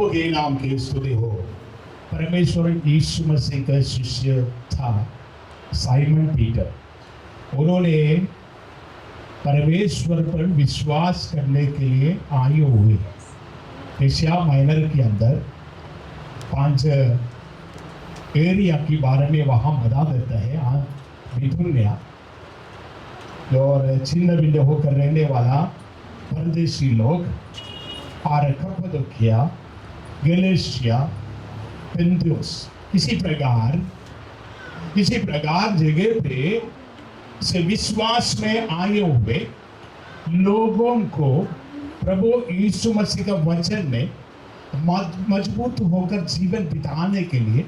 के नाम की स्तुति हो। परमेश्वर यीशु मसीह का शिष्य था साइमन पीटर। उन्होंने परमेश्वर पर विश्वास करने के लिए आए हुए एशिया माइनर के अंदर 5 एरिया के बारे में वहाँ बता देता है। बिथुनिया और छिन्न भिन्न होकर रहने वाला परदेशी लोग, और कप्पदोकिया, गलेशिया, पेंथुस, इसी प्रकार जगह पे से विश्वास में आए हुए लोगों को प्रभु यीशु मसीह का वचन में मजबूत होकर जीवन बिताने के लिए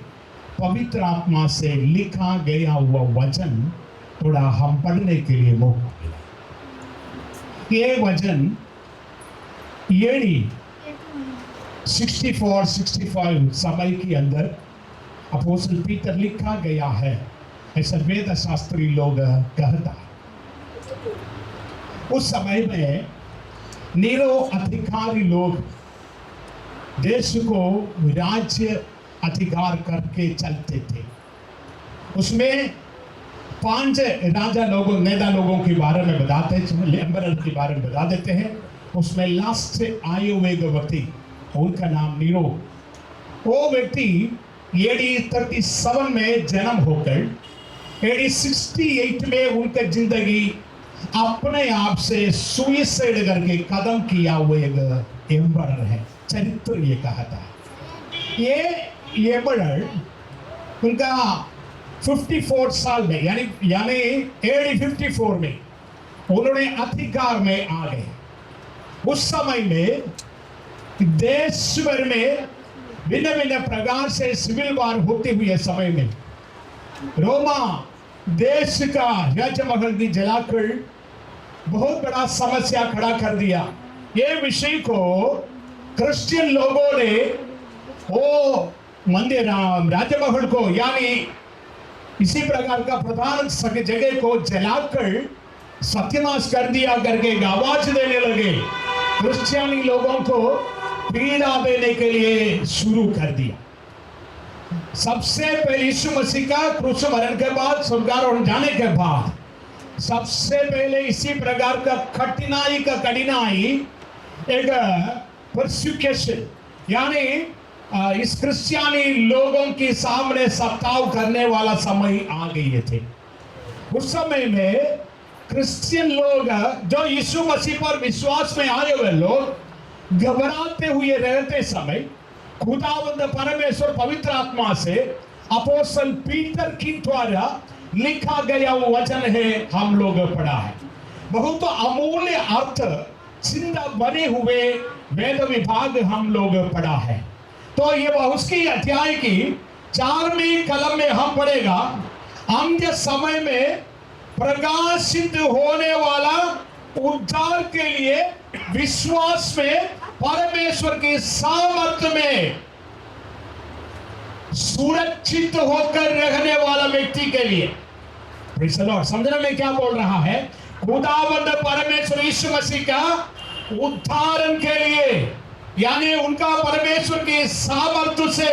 पवित्र आत्मा से लिखा गया हुआ वचन थोड़ा हम पढ़ने के लिए मौका मिला। ये वचन एडी 64-65 समय के अंदर अपोस्टल पीटर लिखा गया है, ऐसा वेद शास्त्री लोग कहता है। उस समय में नीरो अधिकारी लोग देश को राज्य अधिकार करके चलते थे। उसमें 5 राजा लोगों, नेता लोगों के बारे में बताते हैं, एम्परर के बारे में बता देते हैं। उसमें लास्ट से आए हुए व्यक्ति, उनका नाम नीरो। वो व्यक्ति एडी 37 में जन्म होकर एडी 68 में उनका जिंदगी अपने आप से सुइसाइड करके खत्म किया हुआ एक एम्परर है। चरित्र ये कहता है। ये एम्परर उनका 54 साल में यानी एडी 54 में उन्होंने अधिकार में आ गए। उस समय में देश भर में भिन्न भिन्न प्रकार से सिविल वार होते हुए समय में रोमा देश का राजमहल भी जलाकर बहुत बड़ा समस्या खड़ा कर दिया। ये विषय को क्रिश्चियन लोगों ने वो मंदिर राजमहल को यानी इसी प्रकार का प्रधान जगह को जलाकर सत्यानाश कर दिया करके आवाज देने लगे। क्रिश्चियनी लोगों को पीड़ा देने के लिए शुरू कर दिया। सबसे पहले यीशु मसीह का क्रूस मरण के बाद, स्वर्गारोहण जाने के बाद सबसे पहले इसी प्रकार का कठिनाई एक परसिक्यूशन यानी इस क्रिश्चियनी लोगों के सामने सताव करने वाला समय आ गए थे। उस समय में क्रिश्चियन लोग जो यीशु मसीह पर विश्वास में आए हुए लोग घबराते हुए रहते समय खुदावंद परमेश्वर पवित्र आत्मा से अपोस्तल पीटर की द्वारा लिखा गया वो वचन है, हम लोग पढ़ा है। बहुत अमूल्य अर्थ जिंदा बने हुए वेद विभाग हम लोग पढ़ा है। तो ये उसकी अध्याय की 4वीं कलम में हम पढ़ेगा, अंत्य समय में प्रकाशित होने वाला उद्धार के लिए विश्वास में परमेश्वर के सामर्थ्य में सुरक्षित होकर रहने वाला व्यक्ति के लिए। समझने में क्या बोल रहा है? खुदावंद परमेश्वर यीशु मसीह का उद्धारण के लिए यानी उनका परमेश्वर के सामर्थ्य से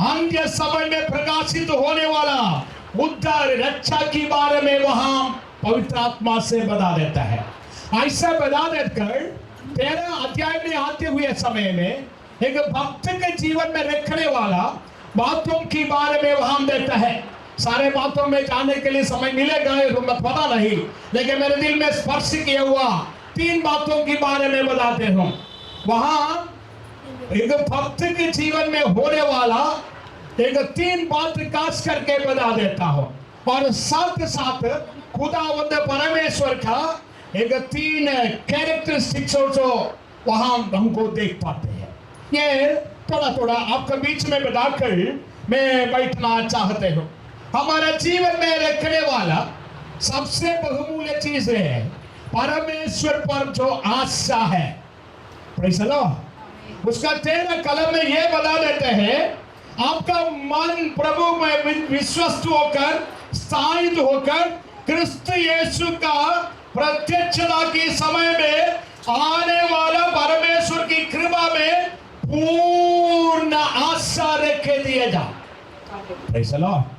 अंत्य समय में प्रकाशित होने वाला उद्धार रक्षा के बारे में वहां पवित्र आत्मा से बता देता है। ऐसा बता देकर 13 अध्याय में आते हुए समय में एक भक्त के जीवन में रखने वाला बातों के बारे में वहां देता है। सारे बातों में जाने के लिए समय मिलेगा मत पता नहीं, लेकिन मेरे दिल में स्पर्श किया हुआ 3 बातों के बारे में बताते हूं। वहां एक भक्त के जीवन में होने वाला एक 3 बात खास करके बता देता हूं, और साथ साथ खुदावंद परमेश्वर का एक 3 कैरेक्टरिस्टिक्स जो वहां हमको देख पाते हैं। ये थोड़ा आपके बीच में बताकर मैं बैठना चाहते हूँ। हमारा जीवन में रखने वाला सबसे बहुमूल्य चीज है परमेश्वर पर जो आशा है। Praise the Lord. उसका 13 कलम में ये बता देते हैं, आपका मन प्रभु में विश्वस्त होकर स्थायित होकर क्रिस्त यीशु का प्रत्यक्षता के समय में आने वाला परमेश्वर की कृपा में पूर्ण आशा रखे दिए जा। Praise the Lord।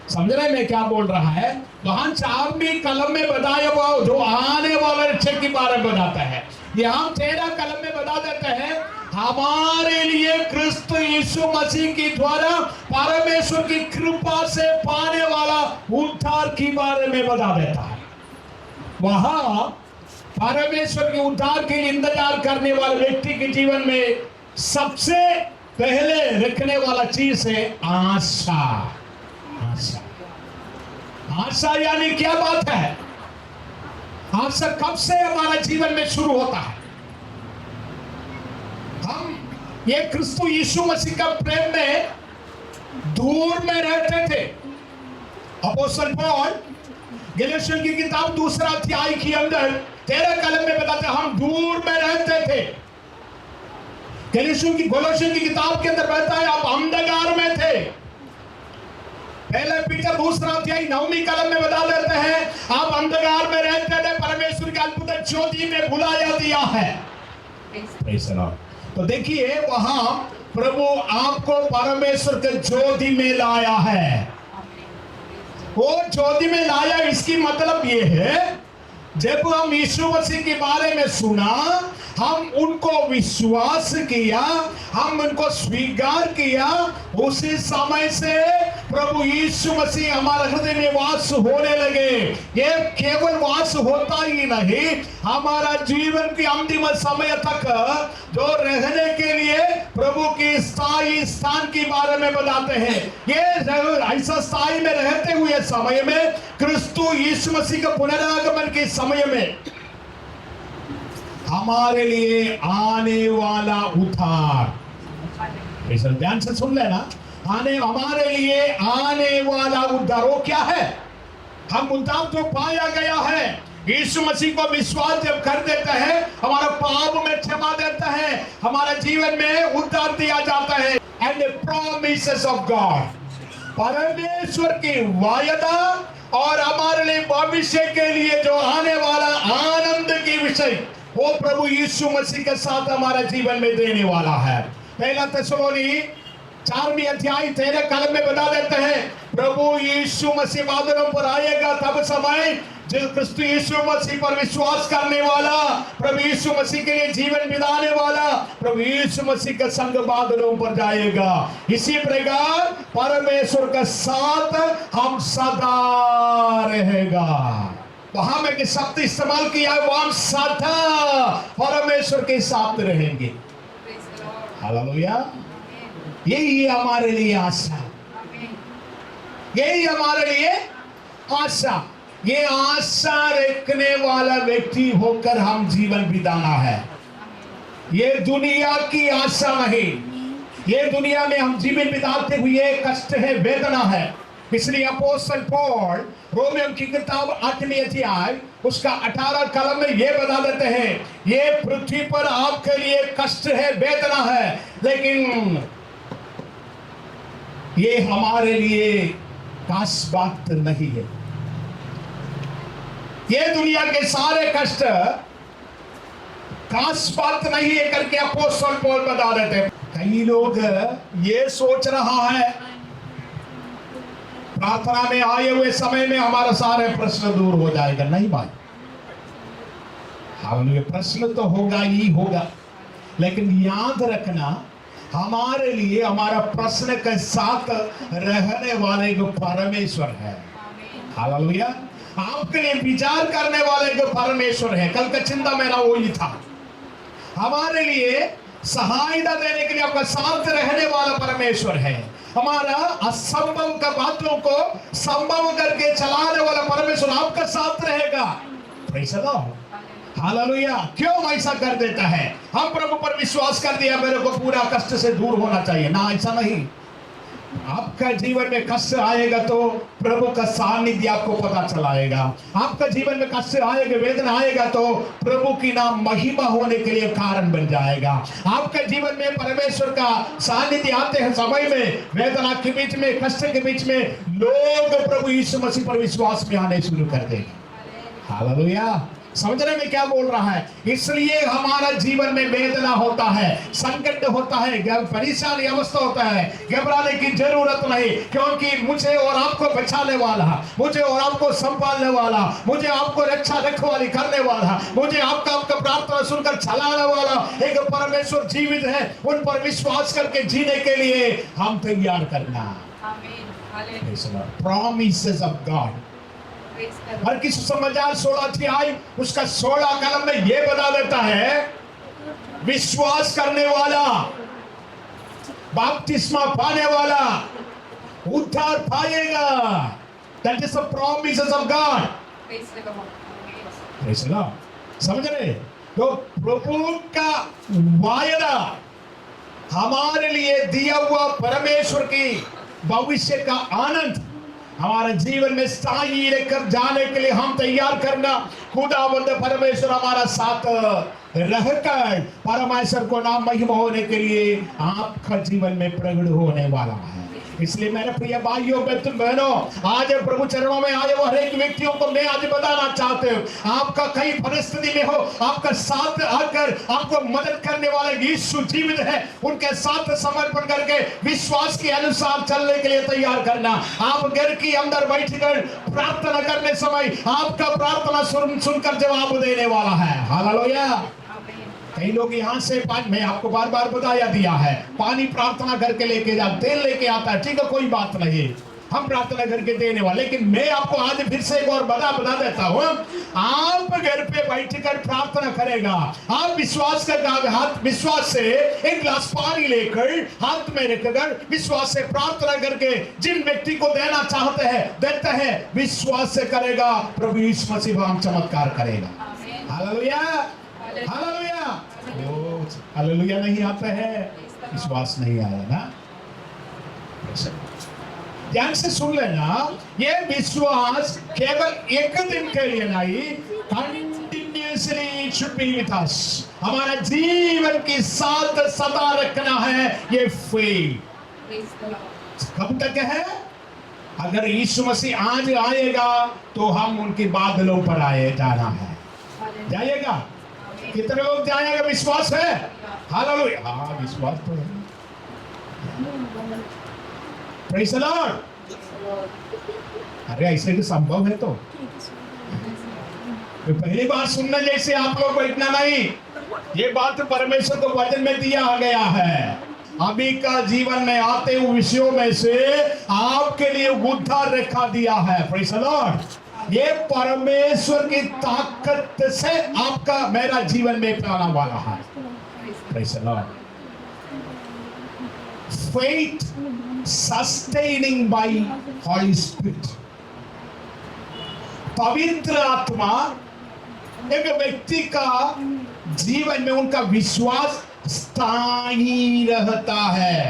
समझ रहे हैं मैं क्या बोल रहा है? वहां 4वीं कलम में बताया हुआ जो आने वाले रक्षक के बारे में बताता है, यहाँ 13 कलम में बता देता है हमारे लिए क्रिस्त यीशु मसीह के द्वारा परमेश्वर की कृपा से पाने वाला उद्धार के बारे में बता देता है। वहां परमेश्वर के उद्धार के लिए इंतजार करने वाले व्यक्ति के जीवन में सबसे पहले रखने वाला चीज है आशा। आशा, आशा यानी क्या बात है? आशा कब से हमारा जीवन में शुरू होता है? हम ये क्रिस्तु यीशु मसीह का प्रेम में दूर में रहते थे। अपोस्तल पौल गलातियों की किताब 2 अध्याय के अंदर 13 कलम में बताते हम दूर में रहते थे। गलातियों की किताब के अंदर बताता है आप अंधकार में थे। पहले पीटर 2 अध्याय 9वीं कलम में बता देते हैं आप अंधकार में रहते थे, परमेश्वर के अद्भुत ज्योति में बुलाया दिया है। तो देखिए वहां प्रभु आपको परमेश्वर के ज्योति में लाया है। वो ज्योति में लाया, इसकी मतलब ये है जब हम यीशु मसीह के बारे में सुना, हम उनको विश्वास किया, हम उनको स्वीकार किया, उसी समय से प्रभु यीशु मसीह हमारे हृदय में वास होने लगे। ये केवल वास होता ही नहीं, हमारा जीवन के अंतिम समय तक जो रहने के लिए प्रभु के स्थायी स्थान के बारे में बताते हैं। ये ऐसा स्थायी में रहते हुए समय में क्रिस्तु यीशु मसीह का पुनरागमन के समय में हमारे लिए आने वाला उद्धार, ध्यान से सुन लेना, हमारे लिए आने वाला उद्धार वो क्या है? हम उद्धार जो पाया गया है, यीशु मसीह को विश्वास जब कर देता है, हमारा पाप में क्षमा देता है, हमारा जीवन में उद्धार दिया जाता है। And the promises of God, परमेश्वर की वायदा और हमारे लिए भविष्य के लिए जो आने वाला आनंद की विषय, वो प्रभु यीशु मसीह के साथ हमारा जीवन में देने वाला है। पहला थिस्सलुनी 4वीं अध्याय 13 कलम में बता देते हैं प्रभु यीशु मसीह बादलों पर आएगा, तब समय जो क्रिस्तु यीशु मसीह पर विश्वास करने वाला, प्रभु यीशु मसीह के लिए जीवन बिताने वाला, प्रभु यीशु मसीह का संग बादलों पर जाएगा। इसी प्रकार परमेश्वर के साथ हम सदा रहेगा। वहां में शब्द इस्तेमाल किया है, वहां सदा परमेश्वर के साथ रहेंगे। हालेलुया। यही है हमारे लिए आशा, यही हमारे लिए आशा। ये आशा रखने वाला व्यक्ति होकर हम जीवन बिताना है। ये दुनिया की आशा नहीं, ये दुनिया में हम जीवन बिताते हुए कष्ट है, वेदना है। इसलिए अपोस्तल पौल रोमियों की किताब 8वीं अध्याय उसका 18 कलम में ये बता देते हैं ये पृथ्वी पर आपके लिए कष्ट है, वेदना है, लेकिन ये हमारे लिए खास बात नहीं है। ये दुनिया के सारे कष्ट खास बात नहीं है करके अपोस्तल पौल बता देते हैं। कई लोग ये सोच रहा है प्रार्थना में आए हुए समय में हमारा सारे प्रश्न दूर हो जाएगा। नहीं भाई, हालेलुया, प्रश्न तो होगा ही होगा, लेकिन याद रखना हमारे लिए हमारा प्रश्न के साथ रहने वाले जो परमेश्वर है, हालेलुया, आपके लिए विचार करने वाले जो परमेश्वर है। कल का चिंता मेरा वही था, हमारे लिए सहायता देने के लिए आपका साथ रहने वाला परमेश्वर है। हमारा असंभव का बातों को संभव करके चलाने वाला परमेश्वर आपका साथ रहेगा। Praise the Lord, hallelujah. क्यों ऐसा कर देता है? हम प्रभु पर विश्वास कर दिया, मेरे को पूरा कष्ट से दूर होना चाहिए ना, ऐसा नहीं। आपका जीवन में कष्ट आएगा तो प्रभु का सानिध्य आपको पता चलाएगा। आपका जीवन में कष्ट आएगा, वेदना आएगा तो प्रभु की नाम महिमा होने के लिए कारण बन जाएगा। आपके जीवन में परमेश्वर का सानिध्य आते हैं समय में, वेदना के बीच में, कष्ट के बीच में लोग प्रभु यीशु मसीह पर विश्वास में आने शुरू कर देंगे। हालेलुया। समझने में क्या बोल रहा है? इसलिए हमारा जीवन में वेदना होता है, संकट होता है, परेशानी अवस्था होता है, घबराने की जरूरत नहीं, क्योंकि मुझे और आपको बचाने वाला, मुझे और आपको संभालने वाला, मुझे आपको रक्षा रखवाली करने वाला, मुझे आपका प्रार्थना सुनकर चलाने वाला एक परमेश्वर जीवित है। उन पर विश्वास करके जीने के लिए हम तैयार करना। Promises of God। हर किसी समझदार 16 अध्याय उसका 16 कलम में ये बता देता है, विश्वास करने वाला, बपतिस्मा पाने वाला उद्धार पाएगा। That is the promises of God। Praise the Lord। समझ रहे? तो प्रभु का वायदा, हमारे लिए दिया हुआ परमेश्वर की भविष्य का आनंद हमारे जीवन में स्थायी लेकर जाने के लिए हम तैयार करना। खुदावंद परमेश्वर हमारा साथ रहकर परमेश्वर को नाम महिमा होने के लिए आपका जीवन में प्रकट होने वाला है। इसलिए मेरे प्रिय भाइयों बहनों, आज प्रभु चरणों में आए हुए हर एक व्यक्तियों को मैं आज बताना चाहते हूँ, आपका कई परिस्थिति में हो, आपका साथ आकर आपको मदद करने वाले यीशु जीवित है। उनके साथ समर्पण करके विश्वास के अनुसार चलने के लिए तैयार करना। आप घर के अंदर बैठकर प्रार्थना करने समय आपका प्रार्थना सुनकर जवाब देने वाला है। हालेलुया। कई लोग यहाँ से मैं आपको बार बार बताया दिया है, पानी प्रार्थना करके लेके जा, तेल लेके आता है, ठीक है, कोई बात नहीं, हम प्रार्थना करके देने वाले। लेकिन मैं आपको आज फिर से एक और बता देता हूँ, आप घर पे बैठकर प्रार्थना करेगा, आप विश्वास कर हाथ विश्वास से एक गिलास पानी लेकर हाथ में रखकर विश्वास से प्रार्थना करके जिन व्यक्ति को देना चाहते हैं देते हैं, विश्वास से करेगा, प्रभु यीशु मसीह हम चमत्कार करेगा। Hallelujah, hallelujah. हालेलुया नहीं आता है, विश्वास नहीं आया ना। ध्यान से सुन लेना, ये विश्वास केवल एक दिन के लिए नहीं, continuously should be with us. हमारा जीवन के साथ सदा रखना है ये फेथ। कब तक है? अगर यीशु मसीह आज आएगा तो हम उनके बादलों पर आए जाना है। जाइएगा? कितने लोग जाएगा? विश्वास है? हालेलुया। हाँ, विश्वास तो है। Praise the Lord. अरे ऐसे भी संभव है तो पहली बार सुनने जैसे आप लोग बैठना नहीं, ये बात परमेश्वर को वचन में दिया गया है। अभी का जीवन में आते हुए विषयों में से आपके लिए उद्धार रखा दिया है। Praise the Lord. ये परमेश्वर की ताकत से आपका मेरा जीवन में पाने वाला है। Praise the Lord। Faith sustaining by Holy Spirit। पवित्र आत्मा एक व्यक्ति का जीवन में उनका विश्वास स्थायी रहता है।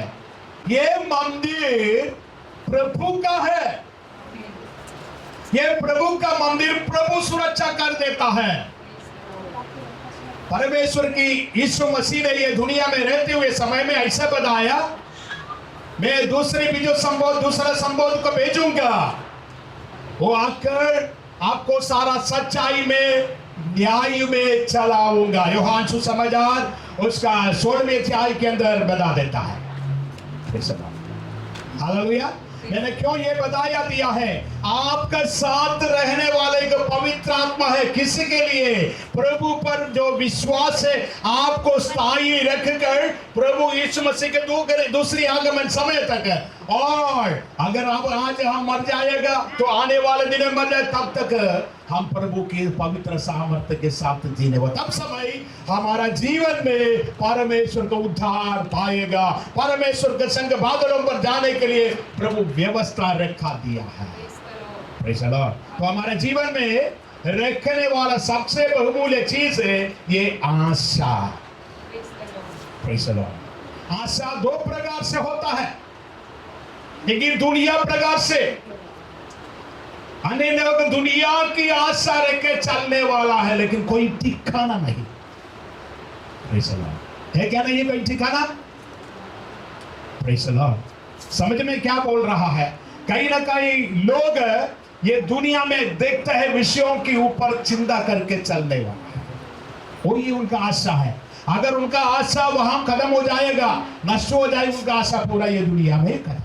ये मंदिर प्रभु का है, ये प्रभु का मंदिर प्रभु सुरक्षा कर देता है। परमेश्वर की यीशु मसीह ने ये दुनिया में रहते हुए समय में ऐसा बताया, मैं दूसरा संबोध को भेजूंगा, वो आकर आपको सारा सच्चाई में न्याय में चलाऊंगा। यूहन्ना सुसमाचार उसका 16वें अध्याय के अंदर बता देता है। हालेलुया। मैंने क्यों ये बताया दिया है? आपका साथ रहने वाले एक पवित्र आत्मा है। किसी के लिए? प्रभु पर जो विश्वास है, आपको स्थायी रखकर प्रभु यीशु मसीह के दूसरी आगमन समय तक। और अगर आप आज हम मर जाएगा तो आने वाले दिन में मर जाए, तब तक हम प्रभु के पवित्र सामर्थ्य के साथ जीने वो, तब समय हमारा जीवन में परमेश्वर का उद्धार पाएगा। परमेश्वर के संग बादलों पर जाने के लिए प्रभु व्यवस्था रखा दिया है। Praise the Lord. तो हमारे जीवन में रखने वाला सबसे बहुमूल्य चीज है ये आशा। Praise the lord. आशा दो प्रकार से होता है, एक दुनिया प्रकार से, अन्य लोग दुनिया की आशा रख के चलने वाला है, लेकिन कोई ठिकाना नहीं। Praise the Lord. है क्या नहीं कोई ठिकाना? Praise the Lord. समझ में क्या बोल रहा है? कहीं ना कहीं लोग ये दुनिया में देखते हैं विषयों के ऊपर चिंता करके चलने वाला है, वही उनका आशा है। अगर उनका आशा वहां खत्म हो जाएगा, नष्ट हो जाए उनका आशा पूरा ये दुनिया में खत्म।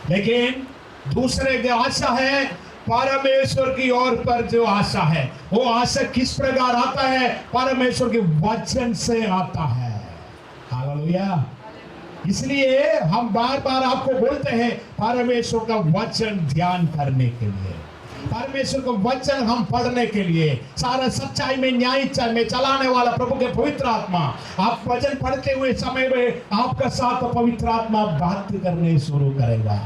लेकिन दूसरे की आशा है परमेश्वर की ओर पर, जो आशा है वो आशा किस प्रकार आता है? परमेश्वर के वचन से आता है। हालेलुया। इसलिए हम बार बार आपको बोलते हैं परमेश्वर का वचन ध्यान करने के लिए, परमेश्वर का वचन हम पढ़ने के लिए, सारा सच्चाई में न्याय में चलाने वाला प्रभु के पवित्र आत्मा, आप वचन पढ़ते हुए समय में आपका साथ पवित्र आत्मा बात करने शुरू करेगा।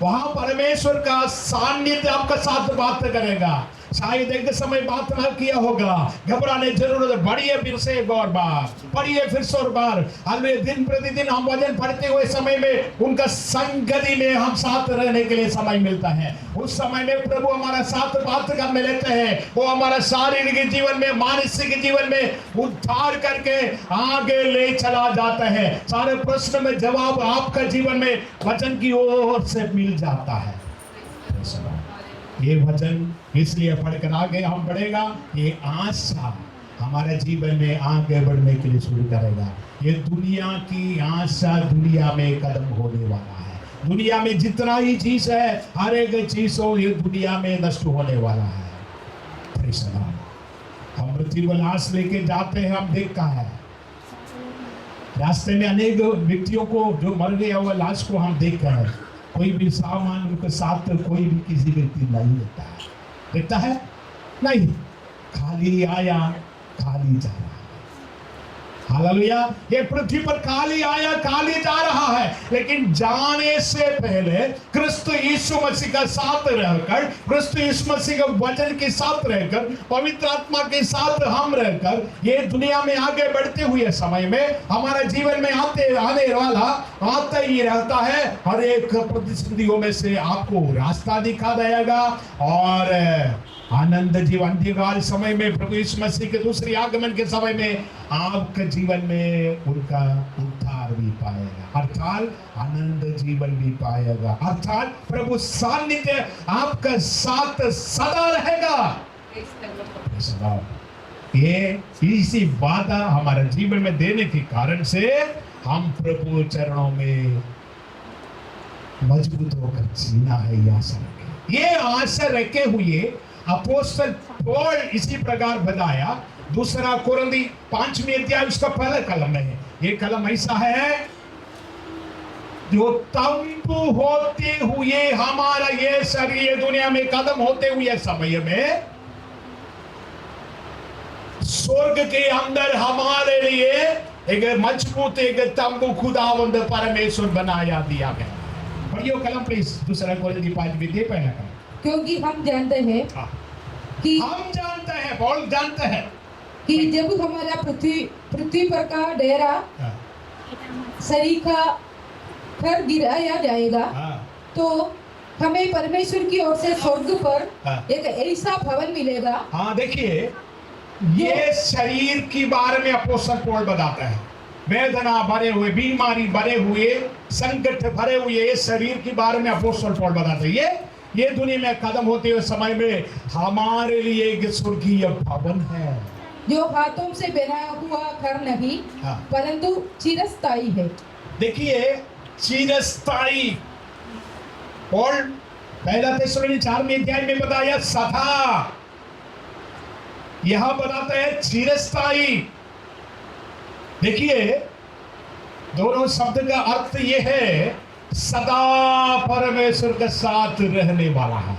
वहां परमेश्वर का सानिध्य आपका साथ बात करेगा। शायद एक समय बात ना किया होगा, घबराने जरूरत है, पढ़िए फिर से एक और बार, पढ़िए फिर से और बार। हालेलुया। दिन प्रतिदिन हम वचन पढ़ते हुए समय में उनका संगति में हम साथ रहने के लिए समय मिलता है। उस समय में प्रभु हमारा साथ बात करने लेते हैं। वो हमारा शारीरिक जीवन में, मानसिक जीवन में उद्धार करके आगे ले चला जाता है। सारे प्रश्न में जवाब आपका जीवन में वचन की ओर से मिल जाता है। ये वचन इसलिए पढ़कर आगे हम बढ़ेगा, ये आशा हमारे जीवन में आगे बढ़ने के लिए शुरू करेगा। ये दुनिया की आशा दुनिया में कदम होने वाला है। दुनिया में जितना ही चीज है, हर एक चीज हो, ये दुनिया में नष्ट होने वाला है। हम मृत्यु को लाश लेके जाते हैं, हम देखता है रास्ते में अनेक व्यक्तियों को जो मर गए वो लाश को हम देख रहे हैं। कोई भी सामान उनके साथ कोई भी किसी व्यक्ति नहीं देता है, देता है नहीं, खाली आया खाली जा रहा है। हालेलुया। ये पृथ्वी पर खाली आया खाली जा रहा है, लेकिन जाने से पहले क्रिस्त यीशु मसीह का साथ रहकर, क्रिस्त यीशु मसीह के वचन के साथ रहकर, पवित्र आत्मा के साथ हम रहकर ये दुनिया में आगे बढ़ते हुए समय में हमारे जीवन में आने वाला आता ही रहता है। हर एक परिस्थितियों में से आपको रास्ता दिखा देगा और आनंद जीवन अंत्यकाल समय में प्रभु यीशु मसीह के दूसरी आगमन के समय में आपके जीवन में उनका उद्धार भी पाएगा, अर्थात आनंद जीवन भी पाएगा, अर्थात प्रभु सानिध्य आपका साथ सदा रहेगा। ये इसी वादा हमारे जीवन में देने के कारण से हम प्रभु चरणों में मजबूत होकर जीना है। ये आशा रखे हुए अपोस्तल पौल इसी प्रकार बताया। दूसरा कोरिन्थी 5वीं अध्याय उसका पहला कलम है। ये कलम ऐसा है, जो तंबू होते हुए हमारा ये शरीर दुनिया में कदम होते हुए समय में स्वर्ग के अंदर हमारे लिए एक मजबूत एक तंबू खुदावंद परमेश्वर बनाया दिया गया। पढ़िए कलम प्लीज, दूसरा कोरिन्थी 5वीं अध्याय पहला कलम। क्योंकि हम जानते हैं कि पौल जानते हैं कि जब हमारा पृथ्वी पर का डेरा सरीखा पर गिराया जाएगा, तो हमें परमेश्वर की ओर से स्वर्ग पर एक ऐसा भवन मिलेगा। हाँ देखिए, ये शरीर की बारे में अपोस्तल पौल बताता है। वेदना भरे हुए, बीमारी भरे हुए, संकट भरे हुए ये शरीर के बारे में अपोस्तल पौल बताते हैं। ये दुनिया में कदम होते हुए समय में हमारे लिए एक स्वर्गीय भवन है, जो हाथों से बना हुआ घर नहीं, परंतु चिरस्थायी है। देखिए चिरस्थायी, पौल पहला थिस्सलुनीकी 4वें अध्याय में बताया सदा, यहां बताता है चिरस्थायी। देखिए दोनों शब्द का अर्थ यह है, सदा परमेश्वर के साथ रहने वाला है।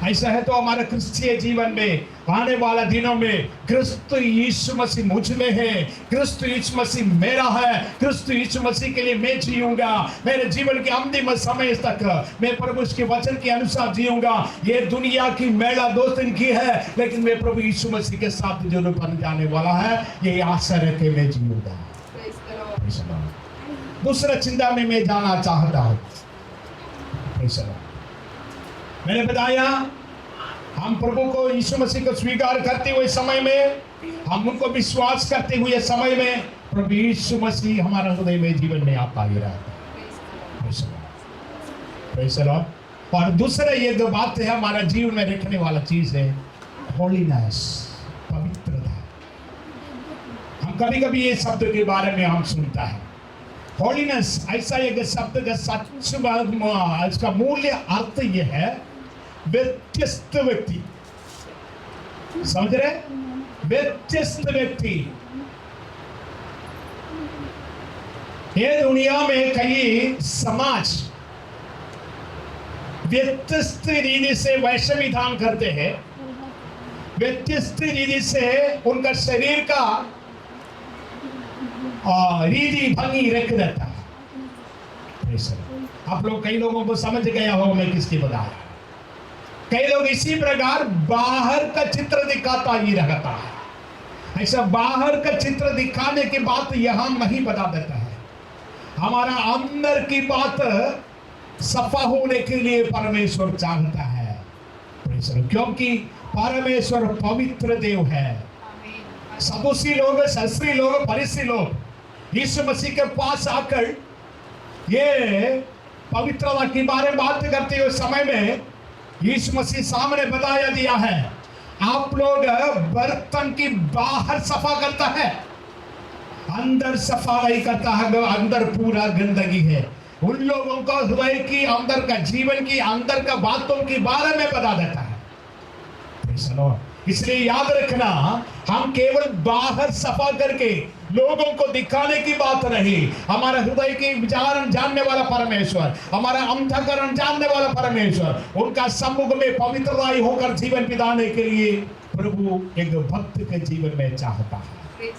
ऐसा है तो हमारे क्रिस्तीय जीवन में आने वाला दिनों में क्रिस्त यीशु मसीह मुझ में है, क्रिस्त यीशु मसीह मेरा है, क्रिस्त यीशु मसीह के लिए मैं जीऊंगा। मेरे जीवन के अंतिम समय तक मैं प्रभु के वचन के अनुसार जीऊंगा। ये दुनिया की मेला 2 दिन की है, लेकिन मैं प्रभु यीशु मसीह के साथ जो बन जाने वाला है, ये आशा रख के मैं जीऊंगा। दूसरा चिंता में मैं जाना चाहता हूं। मैंने बताया हम प्रभु को यीशु मसीह को स्वीकार करते हुए समय में, हम उनको विश्वास करते हुए समय में प्रभु यीशु मसीह हमारे हृदय में जीवन में आता ही रहता है। और दूसरा ये जो बात है हमारा जीवन में रखने वाला चीज है होलीनेस, पवित्रता। हम कभी कभी ये शब्द के बारे में हम सुनता है होलीनेस, ऐसा एक शब्द का सच इसका मूल्य अर्थ ये है व्यत्यस्त व्यक्ति, समझ रहे, व्यत्यस्त व्यक्ति। ये दुनिया में कई समाज व्यत्यस्त रीति से वैश्य विधान करते हैं, व्यत्यस्त रीति से उनका शरीर का रीति भंगी रख देता है। आप लोग कई लोगों को समझ गया हो मैं किसकी बता रहा हूं। कई लोग इसी प्रकार बाहर का चित्र दिखाता ही रहता है, ऐसा बाहर का चित्र दिखाने की बात यहां नहीं बता देता है। हमारा अंदर की बात सफा होने के लिए परमेश्वर चाहता है, क्योंकि परमेश्वर पवित्र देव है। सदूसी लोग, शास्त्री लोग, फरीसी लोग यीशु मसीह के पास आकर ये पवित्रता के बारे में बात करते हुए समय में यीशु मसीह सामने बताया दिया है, आप लोग बर्तन की बाहर सफा करता है, अंदर सफा नहीं करता है, अंदर पूरा गंदगी है। उन लोगों का हृदय की अंदर का जीवन की अंदर का बातों के बारे में बता देता है। इसलिए याद रखना, हम केवल बाहर सफा करके लोगों को दिखाने की बात नहीं, हमारा हृदय के विचार जानने वाला परमेश्वर, हमारा अंतःकरण जानने वाला परमेश्वर, उनका सम्मुख में पवित्रताई होकर जीवन बिताने के लिए प्रभु एक भक्त के जीवन में चाहता है,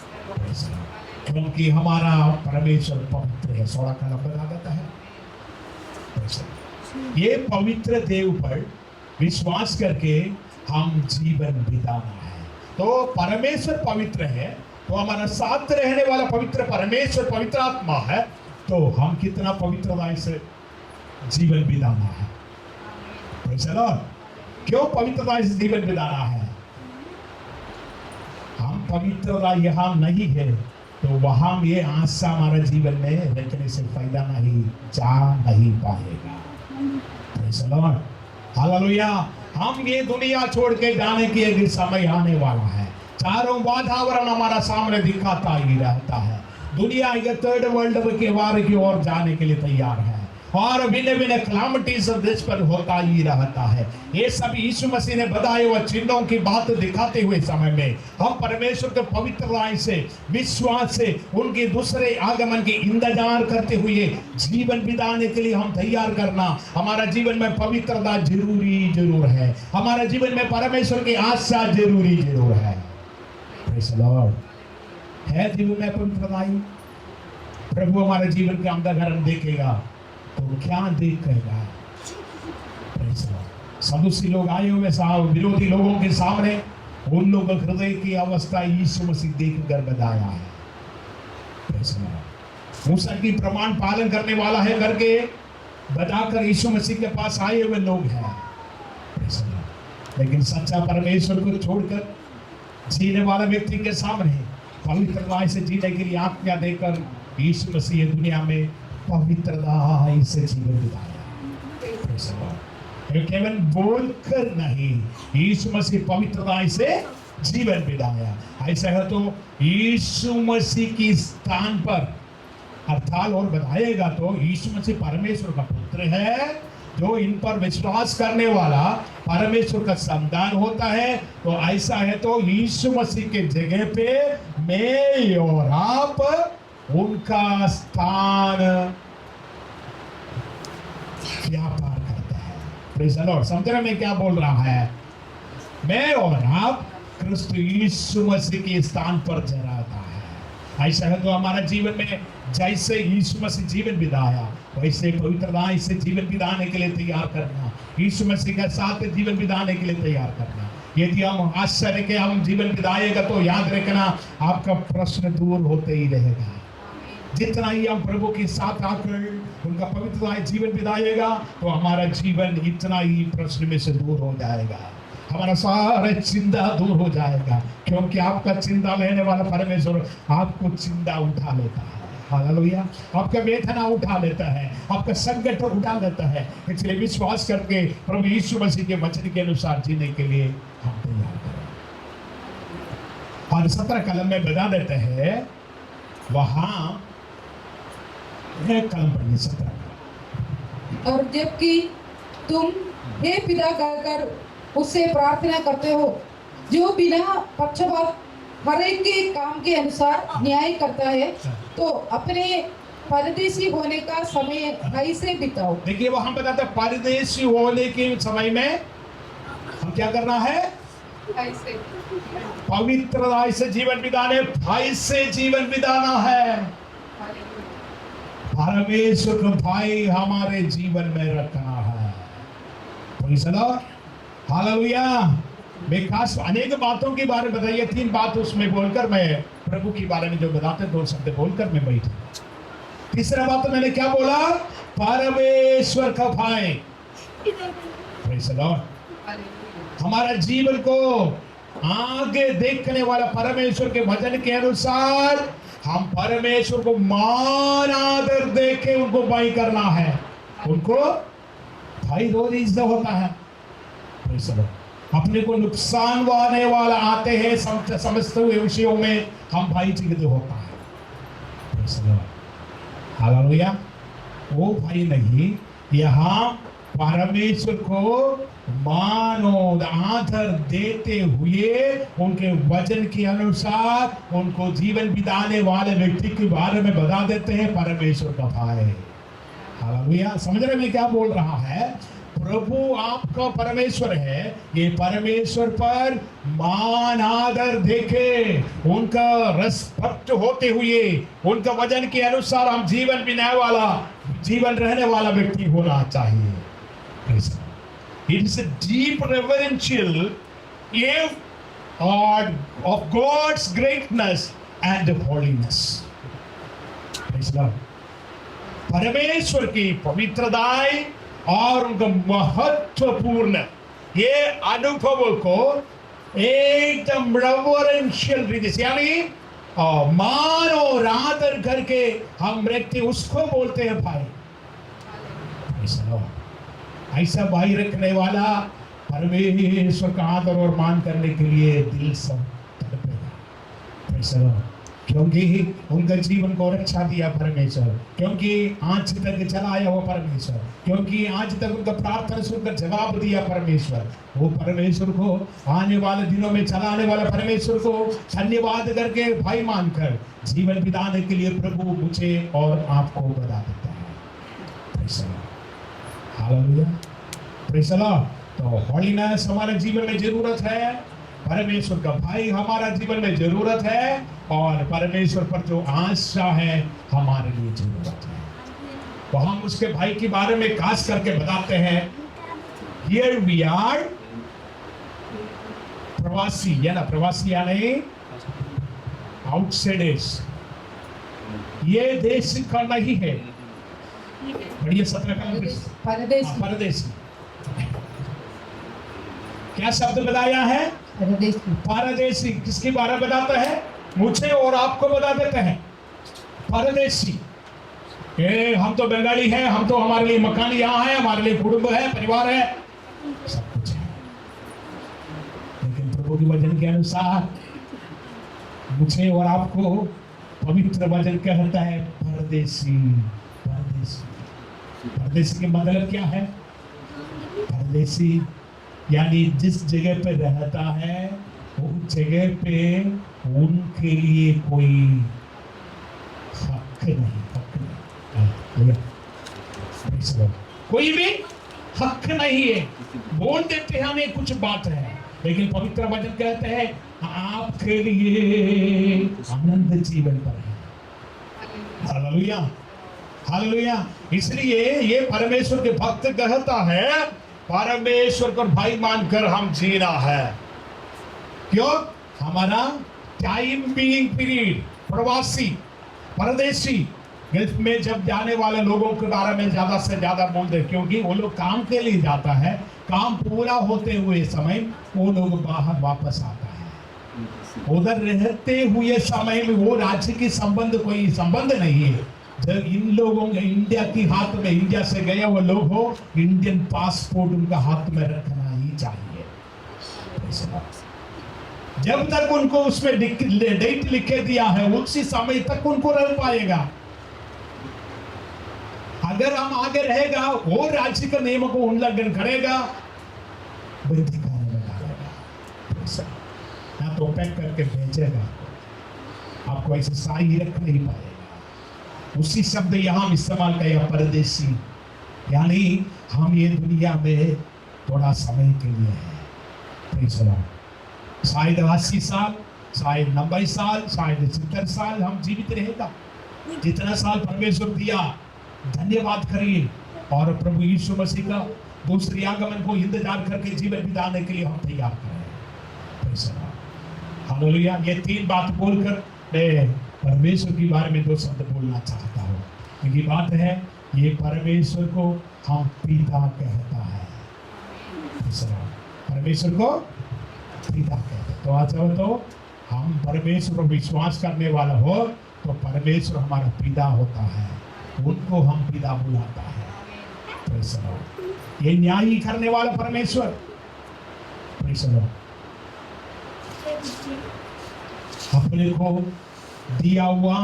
क्योंकि हमारा परमेश्वर पवित्र है। 16 का नंबर बता देता है। ये पवित्र देव पर विश्वास करके हम जीवन बिताना है। तो परमेश्वर पवित्र है, तो हमारा साथ रहने वाला पवित्र परमेश्वर पवित्र आत्मा है, तो हम कितना पवित्रता से जीवन बिताना है। चलो, क्यों पवित्रता से जीवन बिताना है? हम पवित्रता यहाँ नहीं है तो वहां ये आशा हमारे जीवन में रखने से फायदा नहीं, जा नहीं पाएगा। हालेलुया। हम ये दुनिया छोड़ के जाने की एक समय आने वाला है। चारों वातावरण हमारा सामने दिखाता ही रहता है। दुनिया ये थर्ड वर्ल्ड के वार की ओर जाने के लिए तैयार है और भिन्न भिन्न क्लामिटीज देश पर होता ही रहता है। ये सब यीशु मसीह ने बताए हुए चिन्हों की बात दिखाते हुए समय में हम परमेश्वर के पवित्रता से, विश्वास से, उनके दूसरे आगमन की इंतजार करते हुए जीवन बिताने के लिए हम तैयार करना। हमारा जीवन में पवित्रता जरूर है, हमारा जीवन में परमेश्वर की आशा जरूर है। Praise the Lord. है जीवन में पवित्रता, प्रभु हमारे जीवन के अंतःकरण देखेगा तो क्या देखेगा? सदूसी लोग आए हुए विरोधी लोगों के सामने उन लोगों के हृदय की अवस्था यीशु मसीह देखकर बताया है। मूसा की प्रमाण पालन करने वाला है करके बताकर यीशु मसीह के पास आए हुए लोग हैं, लेकिन सच्चा परमेश्वर को छोड़कर जीने वाला व्यक्ति के सामने पवित्रता से जीने के लिए आज्ञा देकर यीशु मसीह दुनिया में पवित्रता से जीवन बिताया। केवल बोलकर नहीं, यीशु मसीह पवित्रता से जीवन बिताया। ऐसा है तो यीशु मसीह की स्थान पर अर्थात और बताएगा तो यीशु मसीह परमेश्वर का पुत्र है, जो इन पर विश्वास करने वाला परमेश्वर का संतान होता है। तो ऐसा है तो यीशु मसीह के जगह पे मैं और आप उनका स्थान व्यापार करता है। Praise the Lord. समझ रहे मैं क्या बोल रहा है? मैं और आप क्रिस्त यीशु मसीह के स्थान पर जराता है। ऐसा है तो हमारा जीवन में जैसे यीशु मसीह जीवन बिताया वैसे पवित्रता से जीवन बिताने के लिए तैयार करना, यीशु मसीह के साथ जीवन बिताने के लिए तैयार करना। यदि हम आश्चर्य के हम जीवन बिताएगा तो याद रखना आपका प्रश्न दूर होते ही रहेगा। जितना ही हम प्रभु के साथ आकर उनका पवित्रता जीवन बिताएगा तो हमारा जीवन इतना ही प्रश्न में से दूर हो जाएगा, हमारा सारा चिंता दूर हो जाएगा, क्योंकि आपका चिंता लेने वाला परमेश्वर आपको चिंता उठा लेता है। हालेलुया। आपका वेदना उठा लेता है, आपका संकट उठा लेता है। इसलिए विश्वास करके प्रभु यीशु मसीह के वचन के अनुसार जीने के लिए हम तैयार करें। और 17 कलम में बता देते हैं, वहां एक कलम पढ़िए 17। और जबकि तुम हे पिता कहकर उससे प्रार्थना करते हो, जो बिना पक्षपात हर एक के काम के अनुसार न्याय करता है, तो अपने परदेशी होने का समय भाई से बिताओ। देखिए वहां बताता है परदेशी होने के समय में हम क्या करना है? पवित्रता से जीवन बिताने, भाई से जीवन बिताना है। परमेश्वर को भाई हमारे जीवन में रखना है। Praise the Lord, hallelujah. मैं खास अनेक बातों के बारे में बताइए, 3 बात उसमें बोलकर मैं प्रभु के बारे में जो बताते 2 शब्द बोलकर मैं बैठ। तीसरा बात मैंने क्या बोला? परमेश्वर का भाई। Praise the Lord. हमारा जीवन को आगे देखने वाला परमेश्वर के वचन के अनुसार हम परमेश्वर को मान आदर देके उनको भाई करना है। उनको भाई रोज इज्जत होता है। अपने को नुकसान आने वाला आते हैं समझते हुए विषयों में हम भाई चिकित होता है। हालेलुया। वो भाई नहीं, यहाँ परमेश्वर को मानो आदर देते हुए उनके वचन के अनुसार उनको जीवन बिताने वाले व्यक्ति के बारे में बता देते हैं परमेश्वर का भाई। हालेलुया। समझ रहे मैं क्या बोल रहा है? प्रभु आपका परमेश्वर है, ये परमेश्वर पर मान आदर देखे उनका रेस्पेक्ट होते हुए उनका वचन के अनुसार हम जीवन बिताने वाला, जीवन रहने वाला व्यक्ति होना चाहिए। It is a deep reverential of God's greatness and holiness. परमेश्वर की पवित्रताई और उनका महत्वपूर्ण ये अनुभव को एकदम रेवरेंशियल रीति से यानी मान और आदर करके हम रखते उसको बोलते हैं भाई। ऐसा भाई रखने वाला परमेश्वर का आदर और मान करने के लिए दिल सब तड़पेगा, क्योंकि उनका जीवन को रक्षा दिया परमेश्वर, क्योंकि आज तक चलाया हुआ परमेश्वर, क्योंकि आज तक उनका प्रार्थना सुनकर जवाब दिया परमेश्वर। वो परमेश्वर को आने वाले दिनों में चलाने वाला परमेश्वर को धन्यवाद करके भाई मानकर जीवन बिताने के लिए प्रभु मुझे और आपको बता देता है। हालेलुया। Praise the Lord. तो होलीनेस हमारे जीवन में जरूरत है, परमेश्वर का भाई हमारा जीवन में जरूरत है, और परमेश्वर पर जो आशा है हमारे लिए जरूरत है। तो हम उसके भाई के बारे में खास करके बताते हैं। Here we are प्रवासी, या ना प्रवासी यानी आउटसाइडर्स। ये देश का नहीं है। बढ़िया 17 का परदेशी। क्या शब्द बताया है? परदेशी। किसके बारे में बताता है? मुझे और आपको बता देते हैं परदेशी। हम तो बंगाली हैं, हम तो हमारे लिए मकान यहाँ है, हमारे लिए कुटुंब है, परिवार है, सब कुछ है। लेकिन प्रभु के वचन के अनुसार मुझे और आपको पवित्र वचन कहता है परदेशी। परदेशी, परदेशी का मतलब क्या है? परदेशी यानी जिस जगह पे रहता है उस जगह पे उनके लिए कोई हक नहीं, कोई भी हक नहीं है। बोल देते हैं हमें कुछ बात है, लेकिन पवित्र वचन कहते हैं आपके लिए आनंद जीवन पर है। Hallelujah, hallelujah. इसलिए ये परमेश्वर के भक्त कहता है परमेश्वर को भाई मानकर हम जीना है। क्यों? हमारा टाइम बीइंग पीरियड, प्रवासी, परदेशी, गल्फ में जब जाने वाले लोगों के बारे में ज्यादा से ज्यादा बोलते हैं, क्योंकि वो लोग काम के लिए जाता है, काम पूरा होते हुए समय वो लोग बाहर वापस आता है। उधर रहते हुए समय में वो राज्य की संबंध कोई संबंध नहीं है। जब इन लोगों के इंडिया की हाथ में, इंडिया से गए वो लोग हो, इंडियन पासपोर्ट उनका हाथ में रखना ही चाहिए। जब तक उनको उसमें डेट लिखे दिया है उसी समय तक उनको रह पाएगा। अगर हम आगे रहेगा वो राज्य के नियमों को उल्लंघन करेगा, बंदीखाने में डालेगा, ना तो पैक करके भेजेगा, आपको ऐसे साई रख नहीं पाएगा। उसी शब्द यहाँ इस्तेमाल किया परदेसी, यानी हम ये दुनिया में थोड़ा समय के लिए है। शायद 80 साल, शायद 90 साल, शायद 70 साल हम जीवित रहेगा। जितना साल परमेश्वर दिया धन्यवाद करिए और प्रभु यीशु मसीह का दूसरी आगमन को इंतजार करके जीवन बिताने के लिए हम तैयार करें। हालेलुया। ये 3 बात बोलकर मैं परमेश्वर के बारे में 2 शब्द बोलना चाहता हूँ। ये बात है, ये परमेश्वर को हम पिता कहता है। परमेश्वर को पिता कहते हैं। तो आज तो हम परमेश्वर को विश्वास करने वाला हो तो परमेश्वर हमारा पिता होता है, उनको हम पिता बुलाता है। ये न्याय करने वाला परमेश्वर, अपने को दिया हुआ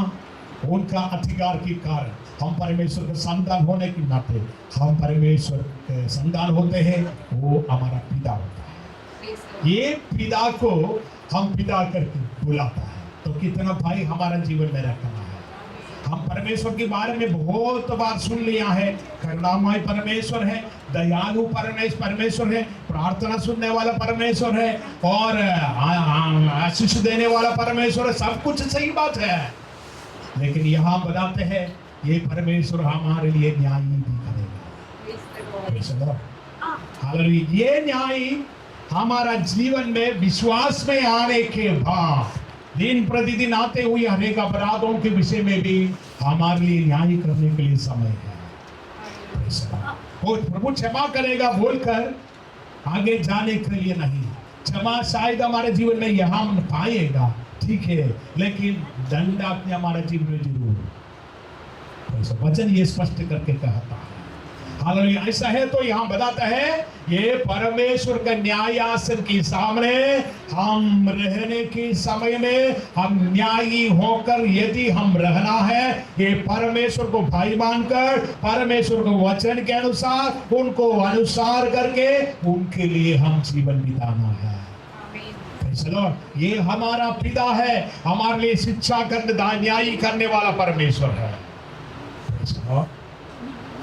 उनका अधिकार के कारण हम परमेश्वर के संतान होने के नाते हम परमेश्वर के संतान होते हैं, वो हमारा पिता होता है। ये पिता को हम पिता करके बुलाता है। तो कितना भाई हमारा जीवन में रखना है। हम परमेश्वर के बारे में बहुत बार सुन लिया है, करुणामय परमेश्वर है, दयालु परमेश्वर है, प्रार्थना सुनने वाला परमेश्वर है और आशीष देने वाला परमेश्वर है। सब कुछ सही बात है, लेकिन यहाँ बताते हैं ये परमेश्वर हमारे लिए न्याय भी करेगा। हालेलुया। ये न्याय हमारा जीवन में विश्वास में आने के बाद दिन प्रतिदिन आते हुए अनेक अपराधों के विषय में भी हमारे लिए न्याय करने के लिए समय है। वो प्रभु क्षमा करेगा बोलकर आगे जाने के लिए नहीं, क्षमा शायद हमारे जीवन में यहाँ पाएगा, ठीक है, लेकिन दंड आपने हमारे जीवन में जरूर। वचन ये स्पष्ट करके कहता है। हालेलुया। ऐसा है तो यहाँ बताता है ये परमेश्वर का न्यायासन के सामने हम रहने के समय में हम न्यायी होकर यदि हम रहना है, ये परमेश्वर को भाई मानकर परमेश्वर को वचन के अनुसार उनको अनुसार करके उनके लिए हम जीवन बिताना है। चलो, ये हमारा पिता है, हमारे लिए शिक्षा करने न्यायी करने वाला परमेश्वर है।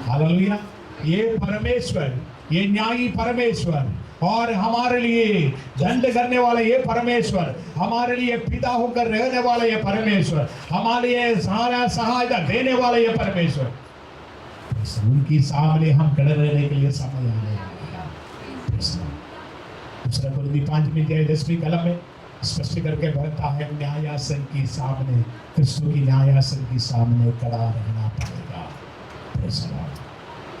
हालेलुया। ये परमेश्वर, ये न्यायी परमेश्वर और हमारे लिए दंड करने वाला ये परमेश्वर, हमारे लिए पिता होकर रहने वाला ये परमेश्वर, हमारे लिए सारा सहायता देने वाला ये परमेश्वर, उनकी सामने हम खड़े रहने के लिए समय आने वाला है। दूसरा कुरिन्थी 5:10 कलम में स्पष्ट करके कहता है न्यायासन के सामने, क्रिस्तु की न्यायासन के सामने खड़ा रहना पड़ेगा।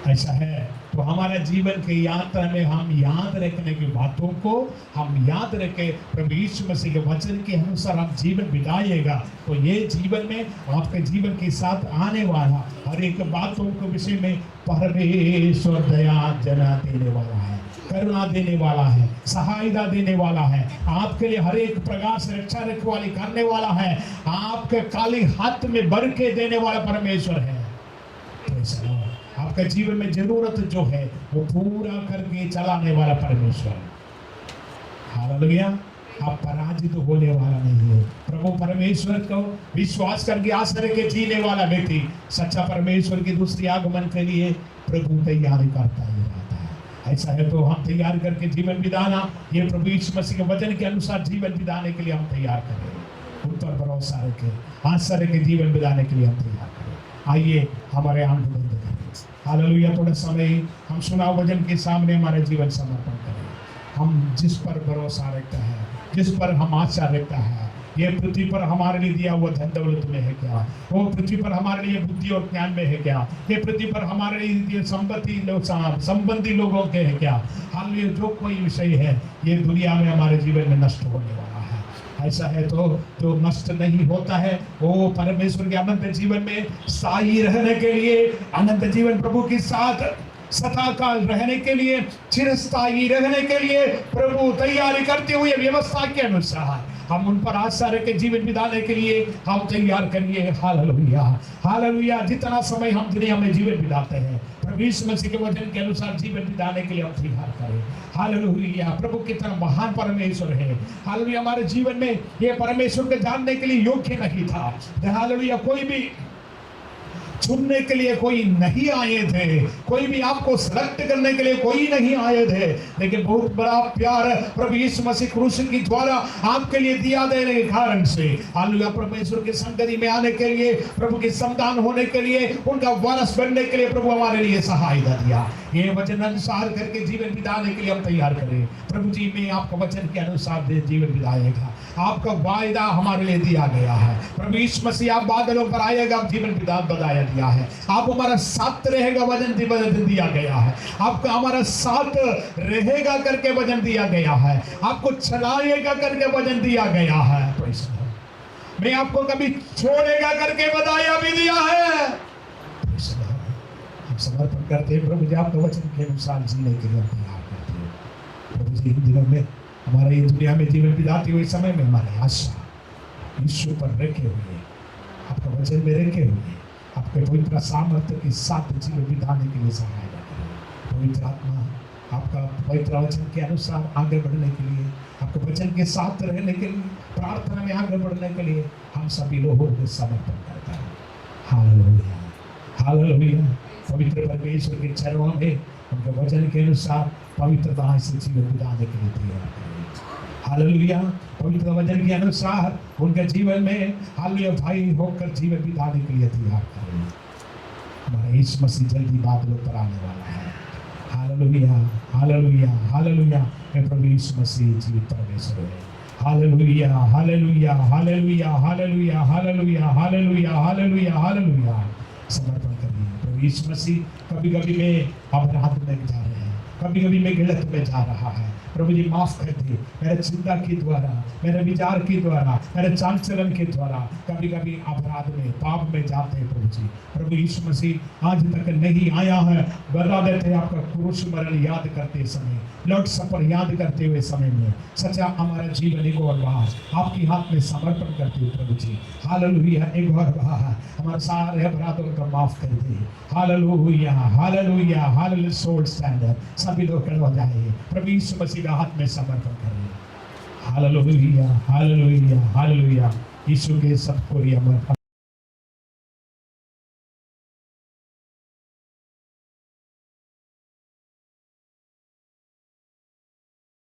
ऐसा है तो हमारा जीवन की यात्रा में हम याद रखने की बातों को हम याद रखें, प्रभु यीशु मसीह के वचन के अनुसार हम जीवन बिताइएगा तो ये जीवन में आपके जीवन के साथ आने वाला हर एक बातों के विषय में परमेश्वर दया जना देने वाला है, करुणा देने वाला है, सहायता देने वाला है, आपके लिए हर एक प्रकार से रक्षा रखवाली करने वाला है, आपके काली हाथ में बरके देने वाला परमेश्वर है। आपका जीवन में जरूरत जो है वो पूरा करके चलाने वाला परमेश्वर। हालेलुया। आप पराजित होने वाला नहीं है। प्रभु परमेश्वर को विश्वास करके आश्रय के जीने वाला व्यक्ति सच्चा परमेश्वर की दूसरी आगमन के लिए प्रभु तैयारी करता ही रहता है। ऐसा है तो हम तैयार करके जीवन बिताना, ये प्रभु यीशु मसीह के वचन के अनुसार जीवन बिताने के लिए हम तैयार करें, उन पर भरोसा रखें, आश्रय के जीवन बिताने के लिए हम तैयार करें। आइए हमारे आंख बंद करें। हालेलुया। थोड़ा समय हम सुना वचन के सामने हमारा जीवन समर्पण करें। हम जिस पर भरोसा रखता है, जिस पर हम आशा रखता है, ये पृथ्वी पर हमारे लिए दिया हुआ धन दौलत में है क्या? वो पृथ्वी पर हमारे लिए बुद्धि और ज्ञान में है क्या? ये पृथ्वी पर हमारे लिए संबंधी लोगों के है क्या? हालेलुया। जो कोई विषय है ये दुनिया में हमारे जीवन में नष्ट होने वाला है, ऐसा है तो जो नष्ट नहीं होता है वो परमेश्वर के अनंत जीवन में स्थायी रहने के लिए, अनंत जीवन प्रभु के साथ सदा काल रहने के लिए, चिरस्थायी रहने के लिए प्रभु तैयारी करते हुए व्यवस्था के अनुसार हम उन पर आशा रख के जीवन बिताने के लिए हम तैयार करिए। Hallelujah, hallelujah. जितना समय हम दुनिया में जीवन बिताते हैं प्रभु यीशु मसीह के वचन के अनुसार जीवन बिताने के लिए हम तैयार करें। हालेलुया। प्रभु कितना महान परमेश्वर है। हालेलुया। हमारे जीवन में ये परमेश्वर को जानने के लिए योग्य नहीं था। हालेलुया। कोई भी चुनने के लिए कोई नहीं आए थे, कोई भी आपको सेलेक्ट करने के लिए कोई नहीं आए थे, लेकिन बहुत बड़ा प्यार प्रभु यीशु मसीह क्रूस की द्वारा आपके लिए दिया देने के कारण से हालेलुया परमेश्वर की संगति में आने के लिए, प्रभु के संतान होने के लिए, उनका वारस बनने के लिए प्रभु हमारे लिए सहायता दिया। ये वचन अनुसार करके जीवन बिताने के लिए हम तैयार करें। प्रभु जी में आपका वचन के अनुसार जीवन बिताएगा, आपका वायदा हमारे लिए दिया गया है। प्रभु यीशु मसीह आप बादलों पर आएगा, जीवन बताया दिया है। आप हमारा साथ रहेगा, वचन दिया गया है। आपका हमारा साथ रहेगा करके वचन दिया गया है। आपको चलाएगा करके वचन दिया गया है। मैं आपको कभी छोड़ेगा करके बताया भी दिया है। हम समर्पण करते हैं प्रभु जी, आपके वचन के अनुसार जीने के लिए तैयार करते हैं। प्रभु जी इन दिनों में हमारे ये दुनिया में जीवन बिताते हुए समय में हमारी आशा यीशु पर रखे हुए, आपका वचन में रखे हुए, आपके पवित्र सामर्थ्य के साथ जीवन बिताने के लिए सहायता करें। पवित्र आत्मा आपका पवित्र वचन के अनुसार आगे बढ़ने के लिए, आपके वचन के साथ रहने के लिए, प्रार्थना में आगे बढ़ने के लिए हम सभी लोगों को समर्पण करते हैं। Hallelujah, hallelujah. पवित्र परमेश्वर के चरणों में उनके वचन के अनुसार पवित्रता से जीवन बिताने के लिए तैयार करें। हालेलुया। पवित्र वचन के अनुसार उनके जीवन में हालेलुया भाई होकर जीवन बिताने के लिए तैयार करें। हमारा यीशु मसीह जल्दी बादलों पर आने वाला है। Hallelujah, hallelujah, hallelujah. प्रभु यीशु मसीह जीवित परमेश्वर है। Hallelujah, hallelujah, hallelujah, hallelujah, hallelujah, hallelujah, hallelujah, hallelujah. समर्पण करिए। प्रभु यीशु मसीह कभी कभी मैं अपराध में जा रहे हैं, कभी कभी मैं गलत में जा रहा है। प्रभु जी माफ कर दे, मेरे चिंता के द्वारा, मेरे विचार के द्वारा, मेरे चाल चलन के द्वारा कभी कभी अपराध में पाप में जाते हैं। प्रभु जी, प्रभु यीशु मसीह आज तक नहीं आया है। बता देते आपका क्रूस मरण याद करते समय, लॉर्ड सफर याद करते हुए समय में सच्चा हमारा जीवन एक और बार आपके हाथ में समर्पण करते हुए प्रभु जी हालेलुया एक और बार हमारे सारे अपराधों को माफ कर दे। Hallelujah, hallelujah, hallelujah. सोल स्टैंडर्ड सभी लोग खड़े हो जाए, प्रभु यीशु मसीह का हाथ में समर्पण करें। Hallelujah, hallelujah, hallelujah. यीशु के सबको अमर